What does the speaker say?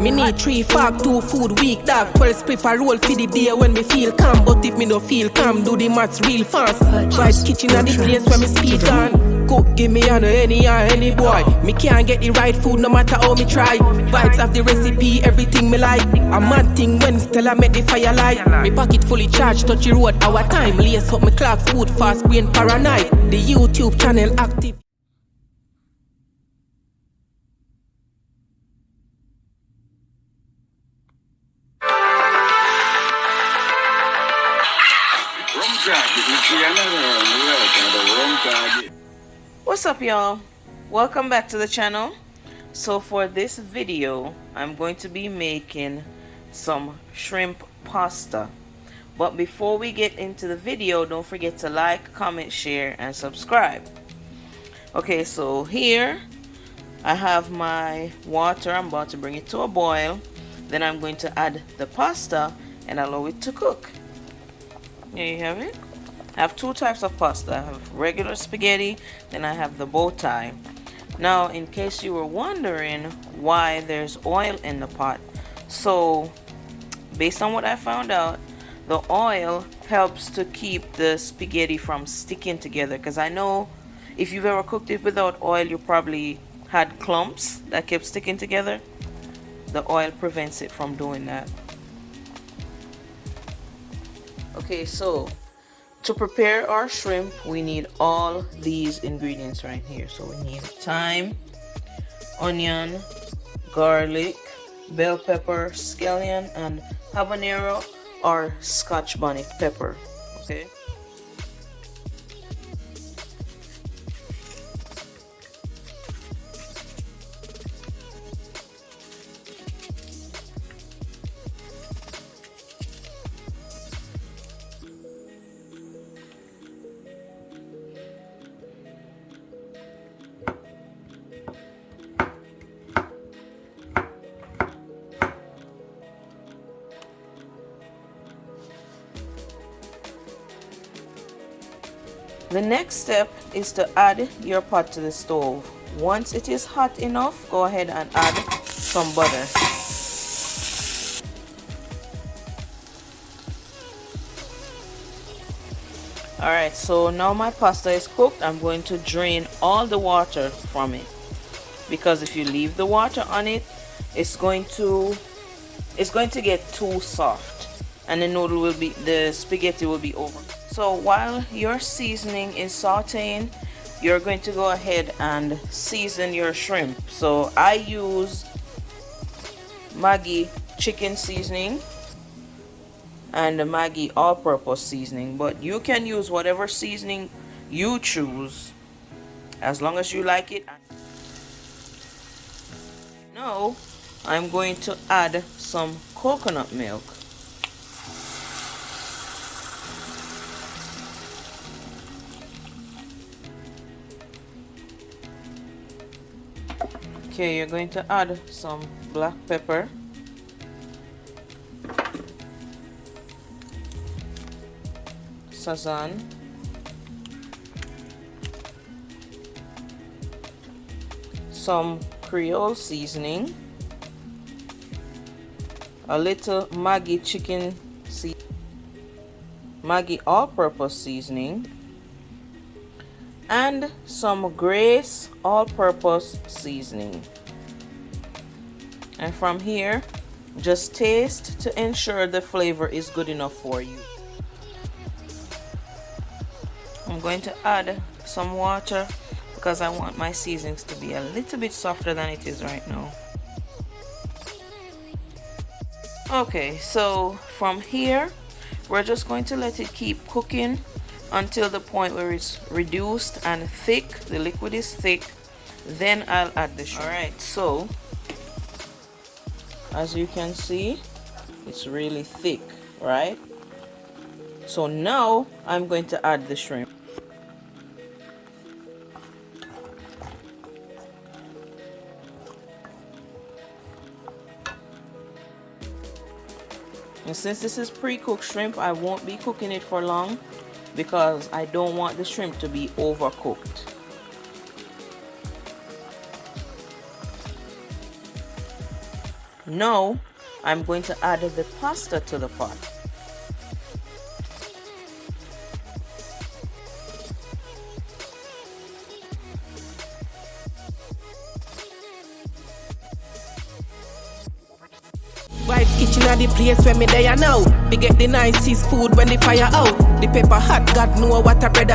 Me need 3 fork, 2 food week, dog. 12 spliff a roll for the day when me feel calm. But if me no feel calm, do the maths real fast. Vibes kitchen at the place where me speed on. Cook, give me on any boy. Me can't get the right food no matter how me try. Vibes of the recipe, everything me like. A mad thing when Stella make the fire light. Me pocket fully charged, touch the road, our time. Lace up me clocks, food fast, brain paranoid. The YouTube channel active. What's up, y'all? Welcome back to the channel. So for this video I'm going to be making some shrimp pasta, but before we get into the video, don't forget to like, comment, share and subscribe. Okay, so here I have my water. I'm about to bring it to a boil. Then I'm going to add the pasta and allow it to cook. Here you have it. I have 2 types of pasta. I have regular spaghetti, then I have the bow tie. Now, in case you were wondering why there's oil in the pot, so based on what I found out, the oil helps to keep the spaghetti from sticking together, because I know if you've ever cooked it without oil, you probably had clumps that kept sticking together. The oil prevents it from doing that. Okay, so to prepare our shrimp, we need all these ingredients right here. So we need thyme, onion, garlic, bell pepper, scallion, and habanero or Scotch bonnet pepper. Okay. The next step is to add your pot to the stove. Once it is hot enough, go ahead and add some butter. Alright, so now my pasta is cooked. I'm going to drain all the water from it, because if you leave the water on it, it's going to get too soft and the spaghetti will be over. So while your seasoning is sauteing, you're going to go ahead and season your shrimp. So I use Maggi chicken seasoning and the Maggi all-purpose seasoning, but you can use whatever seasoning you choose as long as you like it. Now I'm going to add some coconut milk. Okay, you're going to add some black pepper, sazon, some Creole seasoning, a little Maggi chicken seasoning, Maggi all-purpose seasoning, and some Grace all-purpose seasoning. And from here, just taste to ensure the flavor is good enough for you. I'm going to add some water because I want my seasonings to be a little bit softer than it is right now. Okay, so from here, we're just going to let it keep cooking until the point where it's reduced and thick. The liquid is thick. Then I'll add the shrimp. Alright, so as you can see, it's really thick, right? So now I'm going to add the shrimp. And since this is pre-cooked shrimp, I won't be cooking it for long because I don't want the shrimp to be overcooked. Now I'm going to add the pasta to the pot. Vibes kitchen are the place where me there now. We get the nicest food when the fire out. The pepper hot, God know what a bread